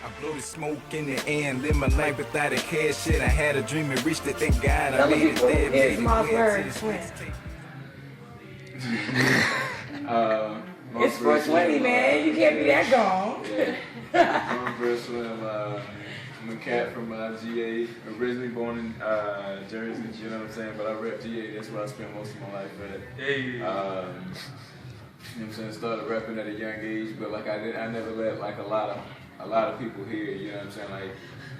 I blow the smoke in the air and live my life without a care. Shit, I had a dream and reached it, thank God I made it there. It's Mossberg. It's 420, man. You can't be that gone. Yeah. Mossberg Slim. I'm a cat from GA, originally born in Jersey, you know what I'm saying? But I rep GA, that's where I spent most of my life at. Hey. You know what I'm saying? Started rapping at a young age, but like I never let like a lot of people hear, you know what I'm saying? Like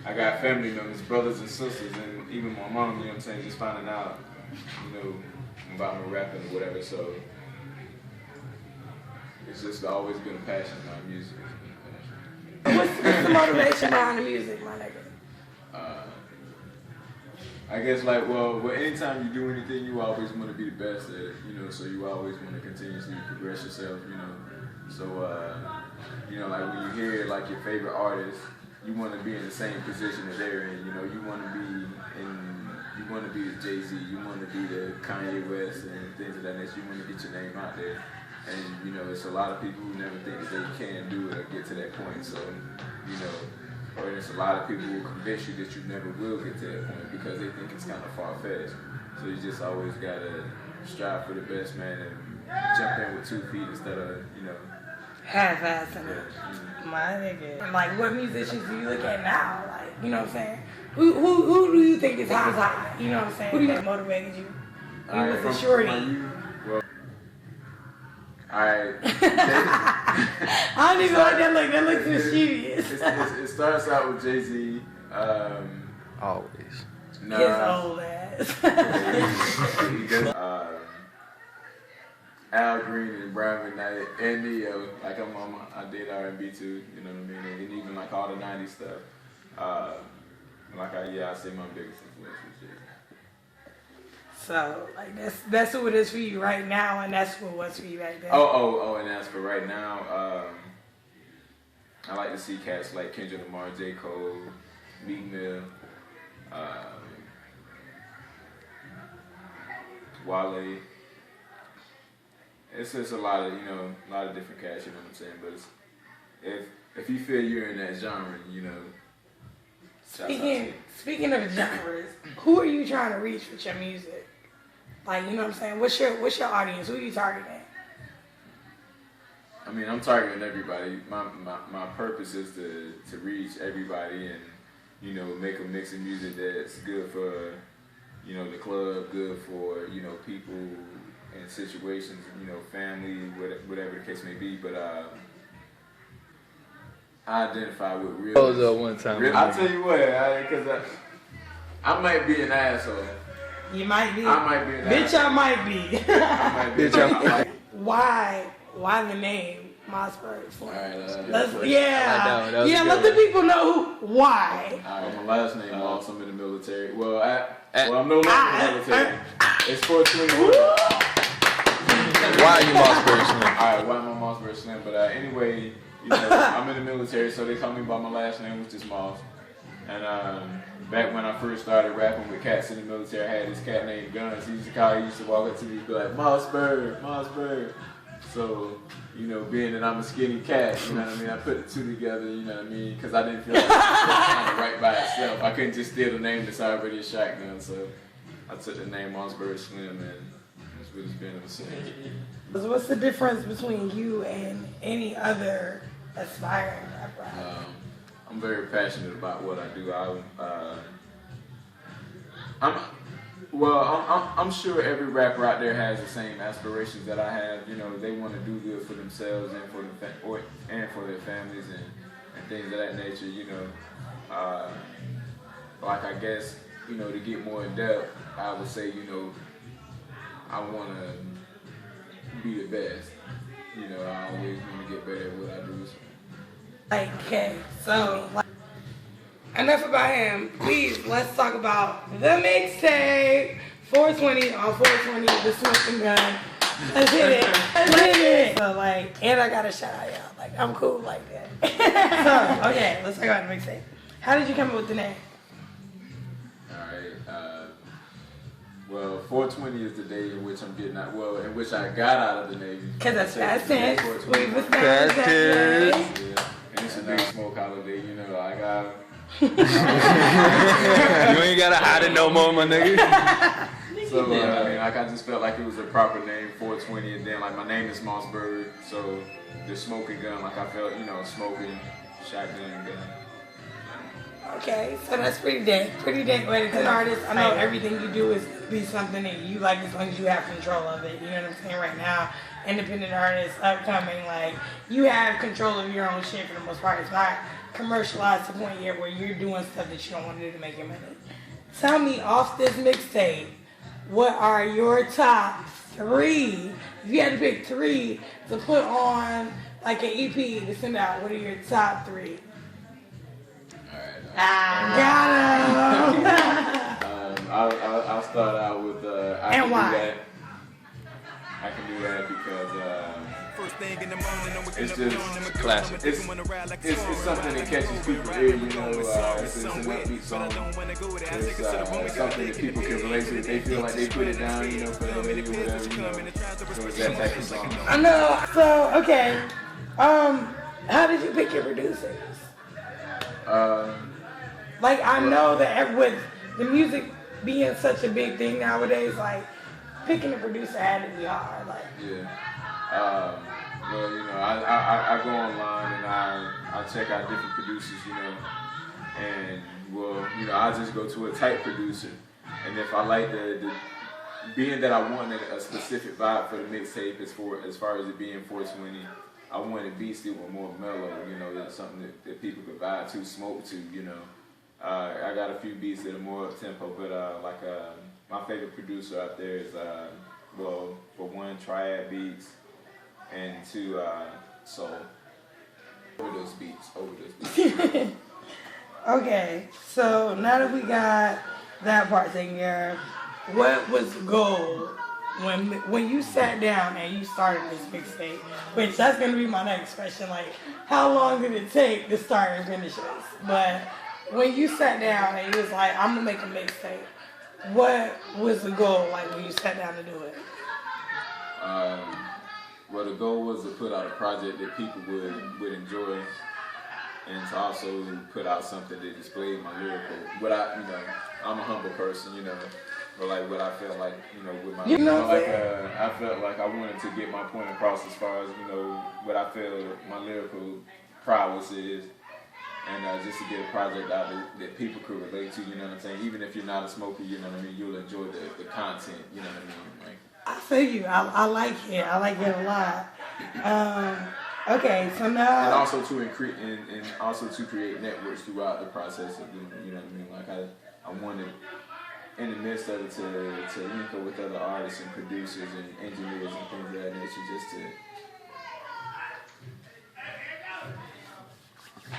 I got family members, brothers and sisters, and even my mom, you know what I'm saying, just finding out, you know, about my rapping or whatever. So it's just always been a passion about music. What's the motivation behind the music, my nigga? I guess like, well, anytime you do anything, you always want to be the best at it, you know, so you always want to continuously progress yourself, you know. So, you know, like when you hear like your favorite artist, you want to be in the same position that they're in, you know, you want to be the Jay-Z, you want to be the Kanye West and things of that nature, you want to get your name out there. And, you know, it's a lot of people who never think that they can do it or get to that point. So, you know, or there's a lot of people who convince you that you never will get to that point because they think it's kind of far-fetched. So you just always got to strive for the best, man, and jump in with 2 feet instead of, you know. Half-assing it. My nigga. And like, what musicians do you look at now? Like, you know what I'm saying? Who do you think is hot? You know what I'm saying? Who do you think motivated you? Who was the shorty? Alright. I don't even like that look. That looks mischievous. It starts out with Jay-Z. Always. His old ass. He does, Al Green and Brian McKnight and Neo. Like I did R&B too. You know what I mean? And even like all the '90s stuff. I say my biggest influence was Jay-Z. So, like, that's who it is for you right now, and that's what it was for you back then. Oh, and as for right now, I like to see cats like Kendrick Lamar, J. Cole, Meek Mill, Wale. It's just a lot of different cats, you know what I'm saying? But if you feel you're in that genre, you know. Speaking of genres, who are you trying to reach with your music? Like, you know what I'm saying? What's your audience? Who are you targeting? I mean, I'm targeting everybody. My purpose is to reach everybody and, you know, make a mix of music that's good for, you know, the club, good for, you know, people in situations, you know, family, whatever the case may be. But I identify with real. One time. I'll tell you what, because I might be an asshole. You might be. I might be an Bitch, asshole. I might be. I might be. Bitch, Why the name Mossberg? Alright, let the people know why. Alright, my last name Moss. I'm in the military. Well, I'm no longer in the military. It's 420. Why are you Mossberg Slim? Alright, why am I Mossberg Slim? But anyway, you know, I'm in the military, so they call me by my last name, which is Moss. And back when I first started rapping with cats in the military, I had this cat named Guns. He used to walk up to me and be like, Mossberg. So, you know, being that I'm a skinny cat, you know what I mean, I put the two together, you know what I mean, because I didn't feel like it was kind of right by itself. I couldn't just steal the name that's already a shotgun, so I took the name Mossberg Slim, and that's what it's been ever since. What's the difference between you and any other aspiring rapper? I'm very passionate about what I do. I'm sure every rapper out there has the same aspirations that I have. You know, they want to do good for themselves and for their families and things of that nature. You know, like I guess, you know, to get more in depth, I would say, you know, I want to be the best. You know, I always want to get better at what I do. Okay, so enough about him. Please, let's talk about the mixtape. 420 on 420, the smoking gun. Let's hit it. So and I gotta shout out y'all. Like, I'm cool like that. So, okay, let's talk about the mixtape. How did you come up with the name? Alright, well, 420 is the day in which I'm getting out. Well, in which I got out of the Navy. Because that's fast tense. We was fast tense. Yeah. And it's a big smoke holiday, you know, like You ain't gotta hide it no more, my nigga. so, I mean, like, I just felt like it was a proper name, 420, and then, like, my name is Mossberg, so the smoking gun, like, I felt, you know, smoking, shotgun gun. Okay, so that's pretty dank way to an artist. I know everything you do is be something that you like as long as you have control of it. You know what I'm saying? Right now, independent artists, upcoming, like, you have control of your own shit for the most part. It's not commercialized to the point yet where you're doing stuff that you don't want to do to make your money. Tell me, off this mixtape, what are your top 3? If you had to pick 3 to put on, like, an EP to send out, what are your top 3? Got him. I'll start out with I and can why? do that. I can do that because it's just classic. It's something that catches people's ear, you know. It's an upbeat song. It's something that people can relate to. If they feel like they put it down, you know, for the radio or whatever, you know. So it's that type of song. I know. So okay. How did you pick your producers? Like, I know that with the music being such a big thing nowadays, like, picking a producer had to be hard. Like, yeah. Well, you know, I go online and I check out different producers, you know, and, well, you know, I just go to a type producer, and if I like the being that I wanted a specific vibe for the mixtape as far as it being 420, I wanted beats that were more mellow, you know, that's something that people could vibe to, smoke to, you know. I got a few beats that are more up tempo, but my favorite producer out there is well, for one, Triad Beats, and 2, Soul. Overdose Beats. okay, so now that we got that part taken care of, what was the goal when you sat down and you started this mixtape? Which that's gonna be my next question. Like, how long did it take to start and finish this? But when you sat down and you was like, I'm gonna make a mixtape, what was the goal, like, when you sat down to do it? Well, the goal was to put out a project that people would enjoy, and to also put out something that displayed my lyrical. I'm a humble person, you know, but like what I felt like, you know, with my, I felt like I wanted to get my point across as far as, you know, what I feel my lyrical prowess is. And just to get a project out that people could relate to, you know what I'm saying? Even if you're not a smoker, you know what I mean? You'll enjoy the content, you know what I mean? Like, I feel you. I like it. I like it a lot. Okay, so now... And also to create networks throughout the process of doing it, you know what I mean? Like, I wanted, in the midst of it, to link up with other artists and producers and engineers and things of that nature, just to...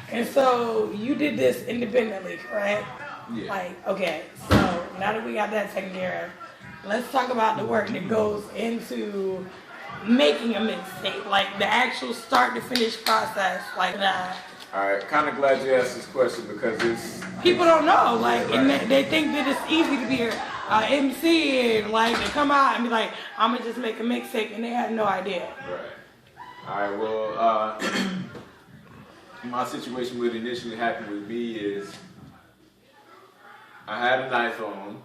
And so you did this independently, correct? Yeah. Like, okay, so now that we got that taken care of, let's talk about the work that goes into making a mixtape, like the actual start to finish process, like that. All right, kind of glad you asked this question because it's... People don't know, like, and they think that it's easy to be a MC and like to come out and be like, I'm gonna just make a mixtape, and they have no idea. Right. All right, well, my situation what initially happened with me is I had an iPhone.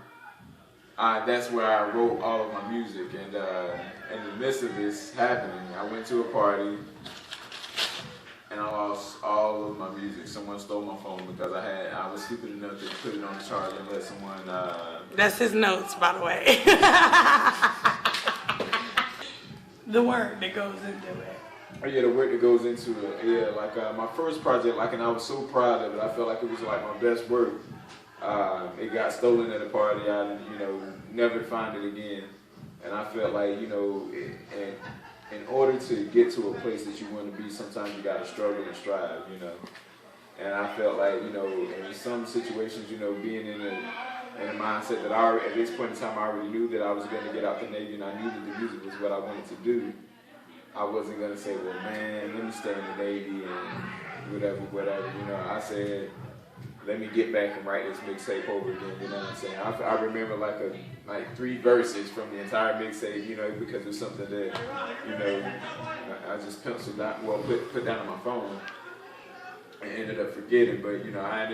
That's where I wrote all of my music, and in the midst of this happening, I went to a party and I lost all of my music. Someone stole my phone because I was stupid enough to put it on the charger and let someone... That's his notes, by the way. The work that goes into it. Oh yeah, the work that goes into it. Yeah, like my first project, like, and I was so proud of it. I felt like it was like my best work. It got stolen at a party. I, you know, never find it again. And I felt like, you know, in order to get to a place that you want to be, sometimes you got to struggle and strive, you know. And I felt like, you know, in some situations, you know, being in a mindset that at this point in time, I already knew that I was going to get out the Navy, and I knew that the music was what I wanted to do. I wasn't going to say, well, man, let me stay in the Navy and whatever, you know. I said, let me get back and write this mixtape over again, you know what I'm saying? I remember like 3 verses from the entire mixtape, you know, because it's something that, you know, I just penciled out, well, put down on my phone. and ended up forgetting. But you know, I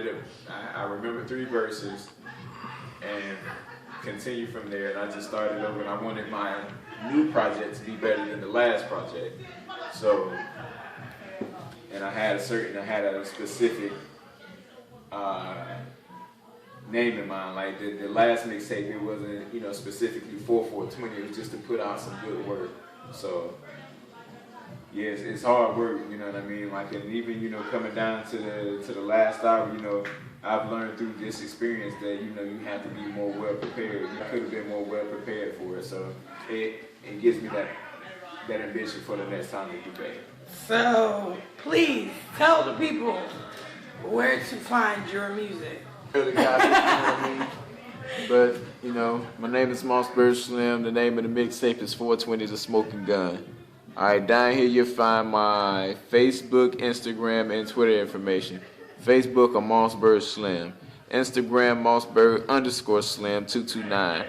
remember 3 verses and continued from there. And I just started over, and I wanted my new project to be better than the last project. So, and I had a specific name in mind. Like the last mixtape, it wasn't, you know, specifically for 420. It was just to put out some good work. So yeah, it's hard work, you know what I mean? Like, and even, you know, coming down to the last hour, you know, I've learned through this experience that, you know, you have to be more well prepared. You could have been more well prepared for it. So it gives me that ambition for the next time to do better. So please tell the people where to find your music. Really got it, you know what I mean? But, you know, my name is Mossberg Slim. The name of the mixtape is 420 The Smoking Gun. Alright, down here you'll find my Facebook, Instagram, and Twitter information. Facebook, I'm Mossberg Slim. Instagram, Mossberg_Slim229.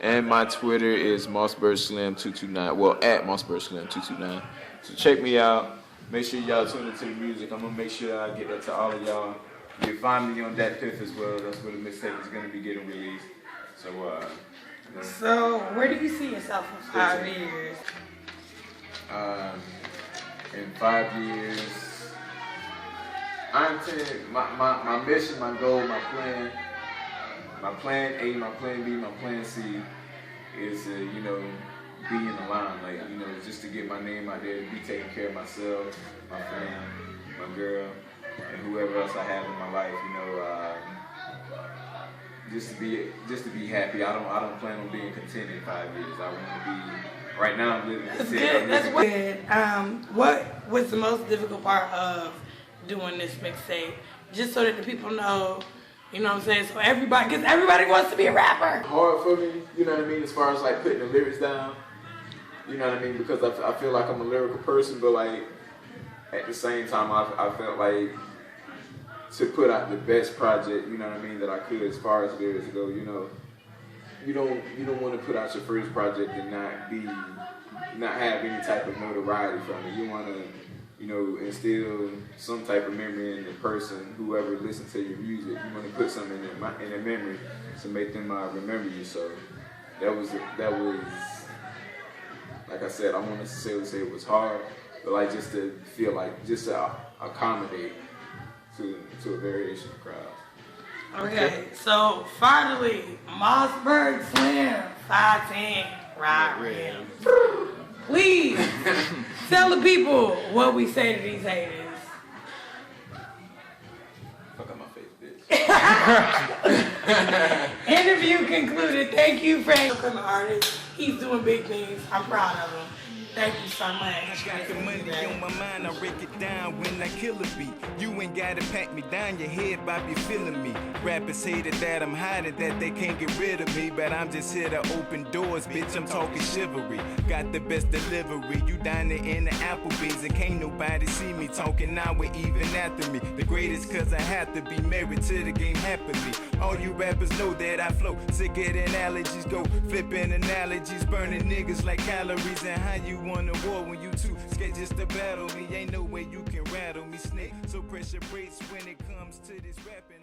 And my Twitter is Mossberg Slim229. Well, at Mossberg Slim229. So check me out. Make sure y'all tune into the music. I'm going to make sure I get that to all of y'all. You can find me on that Piff as well. That's where the mixtape is going to be getting released. So, So, where do you see yourself in 5 years? In 5 years, I intend, my mission, my goal, my plan A, my plan B, my plan C is to, you know, be in the limelight, you know, just to get my name out there, be taking care of myself, my family, my girl, and whoever else I have in my life, you know, just to be happy. I don't plan on being content in 5 years. I want to be. Right now, I'm living content. That's good. What was the most difficult part of doing this mixtape? Just so that the people know, you know what I'm saying? So because everybody wants to be a rapper. Hard for me, you know what I mean, as far as like putting the lyrics down. You know what I mean? Because I feel like I'm a lyrical person, but like at the same time, I felt like to put out the best project, you know what I mean, that I could as far as lyrics go, you know. You don't want to put out your first project and not have any type of notoriety from it. You want to, you know, instill some type of memory in the person, whoever listens to your music. You want to put something in their memory to make them remember you. So that was like I said, I won't necessarily say it was hard, but like just to feel like just to accommodate to a variation of crowds. Okay, so finally, Mossberg Slim, 5'10", right rim. Please tell the people what we say to these haters. Fuck out my face, bitch. Interview concluded. Thank you, Frank. An artist. He's doing big things. I'm proud of him. Thank you so much. I got the money on my mind, I break it down when I kill a beat. You ain't gotta pack me down your head by be feeling me. Rappers hated that I'm hiding, that they can't get rid of me. But I'm just here to open doors, bitch, I'm talking chivalry. Got the best delivery, you dining in the Applebee's. And can't nobody see me talking now or even after me. The greatest cause I have to be married to the game happily. All you rappers know that I flow, sicker than allergies. Go flipping analogies, burning niggas like calories. And how you want a war when you too scared just to battle me? Ain't no way you can rattle me, snake. So pressure breaks when it comes to this rapping.